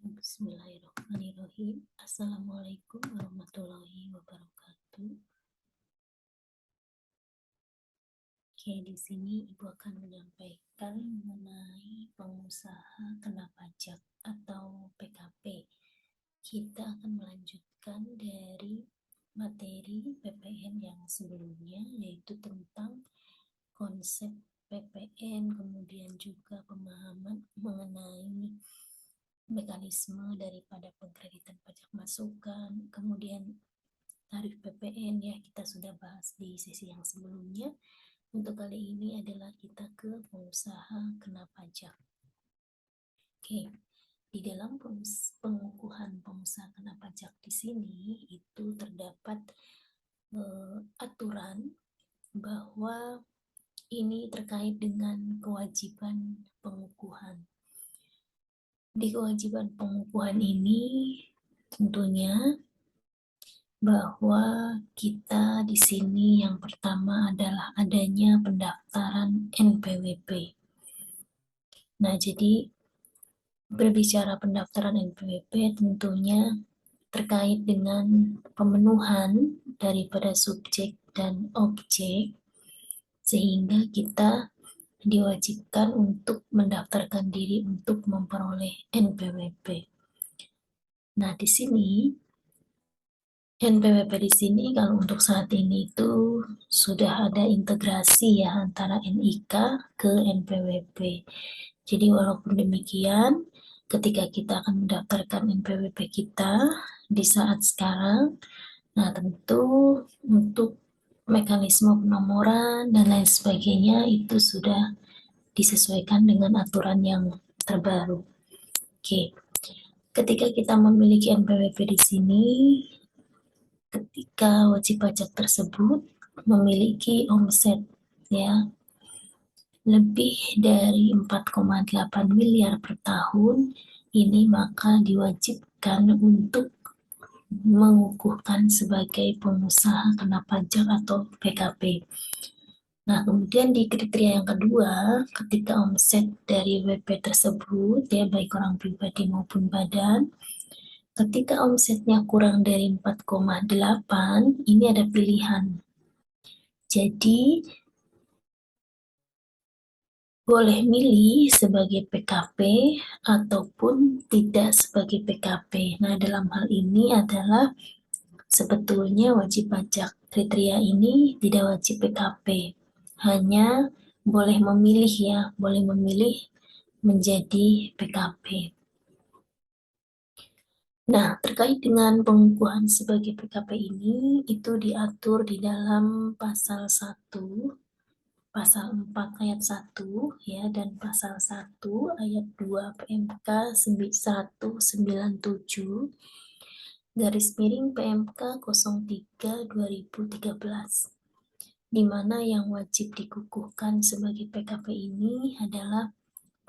Bismillahirrahmanirrahim. Assalamualaikum warahmatullahi wabarakatuh. Oke, di sini Ibu akan menyampaikan mengenai pengusaha kena pajak atau PKP. Kita akan melanjutkan dari materi PPN yang sebelumnya, yaitu tentang konsep PPN, kemudian juga pemahaman mengenai mekanisme daripada pengkreditan pajak masukan, kemudian tarif PPN ya kita sudah bahas di sesi yang sebelumnya. Untuk kali ini adalah kita ke pengusaha kena pajak. Oke, di dalam pengukuhan pengusaha kena pajak di sini itu terdapat aturan bahwa ini terkait dengan kewajiban pengukuhan. Di kewajiban pengukuhan ini tentunya bahwa kita di sini yang pertama adalah adanya pendaftaran NPWP. Nah, jadi berbicara pendaftaran NPWP tentunya terkait dengan pemenuhan daripada subjek dan objek, sehingga kita diwajibkan untuk mendaftarkan diri untuk memperoleh NPWP. Nah, di sini NPWP di sini kalau untuk saat ini itu sudah ada integrasi ya antara NIK ke NPWP. Jadi walaupun demikian, ketika kita akan mendaftarkan NPWP kita di saat sekarang, nah tentu untuk mekanisme penomoran dan lain sebagainya itu sudah disesuaikan dengan aturan yang terbaru. Oke, ketika kita memiliki NPWP di sini, ketika wajib pajak tersebut memiliki omset ya lebih dari 4,8 miliar per tahun, ini maka diwajibkan untuk mengukuhkan sebagai pengusaha kena pajak atau PKP. Nah, kemudian di kriteria yang kedua, ketika omset dari WP tersebut, ya baik orang pribadi maupun badan, ketika omsetnya kurang dari 4,8, ini ada pilihan. Jadi, boleh milih sebagai PKP ataupun tidak sebagai PKP. Nah, dalam hal ini adalah sebetulnya wajib pajak kriteria ini tidak wajib PKP. Hanya boleh memilih ya, boleh memilih menjadi PKP. Nah, terkait dengan pengukuhan sebagai PKP ini, itu diatur di dalam pasal 1, pasal 4 ayat 1, ya, dan pasal 1 ayat 2 PMK 197, garis miring PMK 03 2013, di mana yang wajib dikukuhkan sebagai PKP ini adalah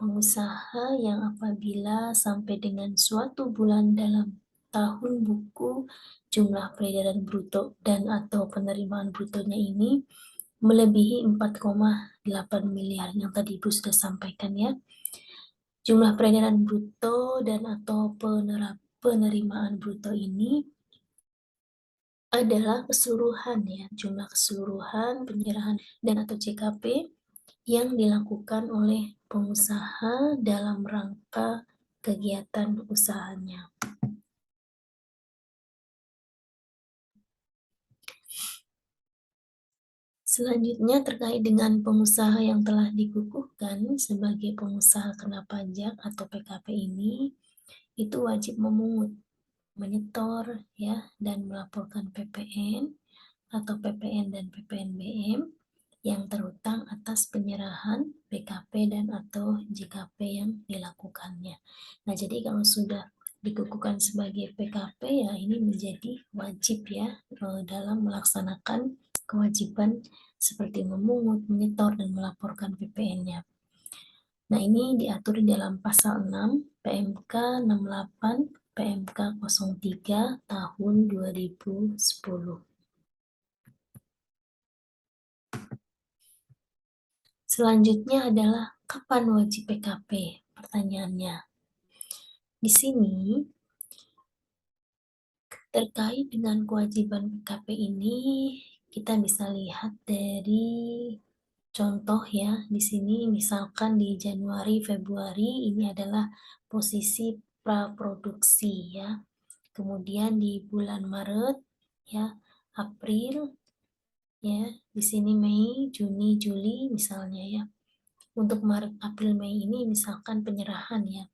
pengusaha yang apabila sampai dengan suatu bulan dalam tahun buku jumlah peredaran bruto dan atau penerimaan brutonya ini melebihi 4,8 miliar yang tadi Ibu sudah sampaikan ya. Jumlah peredaran bruto dan atau penerimaan bruto ini adalah keseluruhan ya, jumlah keseluruhan penyerahan dan atau JKP yang dilakukan oleh pengusaha dalam rangka kegiatan usahanya. Selanjutnya terkait dengan pengusaha yang telah dikukuhkan sebagai pengusaha kena pajak atau PKP ini, itu wajib memungut, menyetor ya, dan melaporkan PPN atau PPN dan PPNBM yang terutang atas penyerahan BKP dan atau JKP yang dilakukannya. Nah, jadi kalau sudah dikukuhkan sebagai PKP ya ini menjadi wajib ya dalam melaksanakan kewajiban seperti memungut, menyetor, dan melaporkan PPN-nya. Nah, ini diatur dalam pasal 6 PMK 68 PMK 03 tahun 2010. Selanjutnya adalah kapan wajib PKP? Pertanyaannya. di sini terkait dengan kewajiban PKP ini, kita bisa lihat dari contoh ya, di sini misalkan di Januari, Februari ini adalah posisi praproduksi ya. Kemudian di bulan Maret ya, April ya, di sini Mei, Juni, Juli misalnya ya. Untuk Maret, April, Mei ini misalkan penyerahan ya.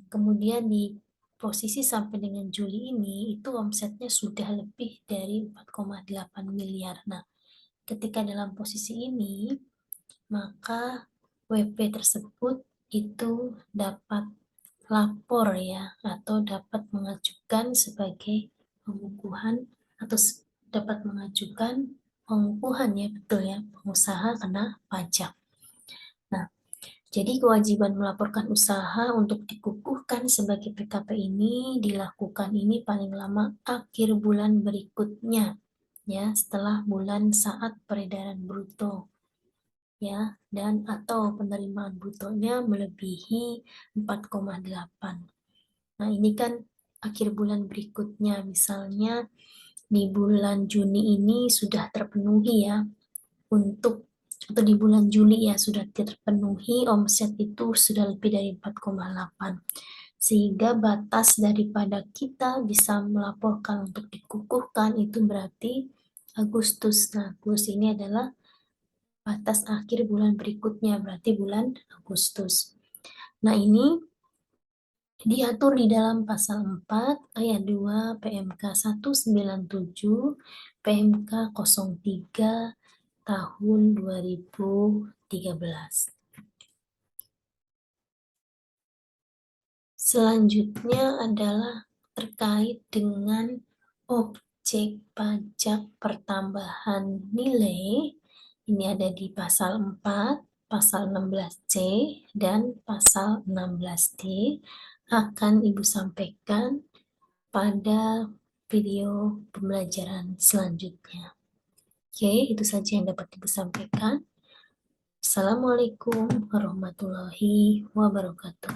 Kemudian di posisi sampai dengan Juli ini itu omsetnya sudah lebih dari 4,8 miliar. Nah, ketika dalam posisi ini, maka WP tersebut itu dapat lapor ya, atau dapat mengajukan sebagai pengukuhan atau dapat mengajukan pengukuhan ya, betul ya, pengusaha kena pajak. Nah, jadi kewajiban melaporkan usaha untuk dikukuhkan sebagai PKP ini dilakukan ini paling lama akhir bulan berikutnya ya, setelah bulan saat peredaran bruto ya, dan atau penerimaan brutonya melebihi 4,8. Nah, ini kan akhir bulan berikutnya, misalnya di bulan Juni ini sudah terpenuhi ya, untuk atau di bulan Juli ya sudah terpenuhi, omset itu sudah lebih dari 4,8, sehingga batas daripada kita bisa melaporkan untuk dikukuhkan itu berarti Agustus. Nah, Agustus ini adalah batas akhir bulan berikutnya, berarti bulan Agustus. Nah, ini diatur di dalam pasal 4 ayat 2 PMK 197 PMK 03 tahun 2013. Selanjutnya adalah terkait dengan objek pajak pertambahan nilai. Ini ada di pasal 4, pasal 16C, dan pasal 16D. Akan Ibu sampaikan pada video pembelajaran selanjutnya. Oke, itu saja yang dapat Ibu sampaikan. Assalamualaikum warahmatullahi wabarakatuh.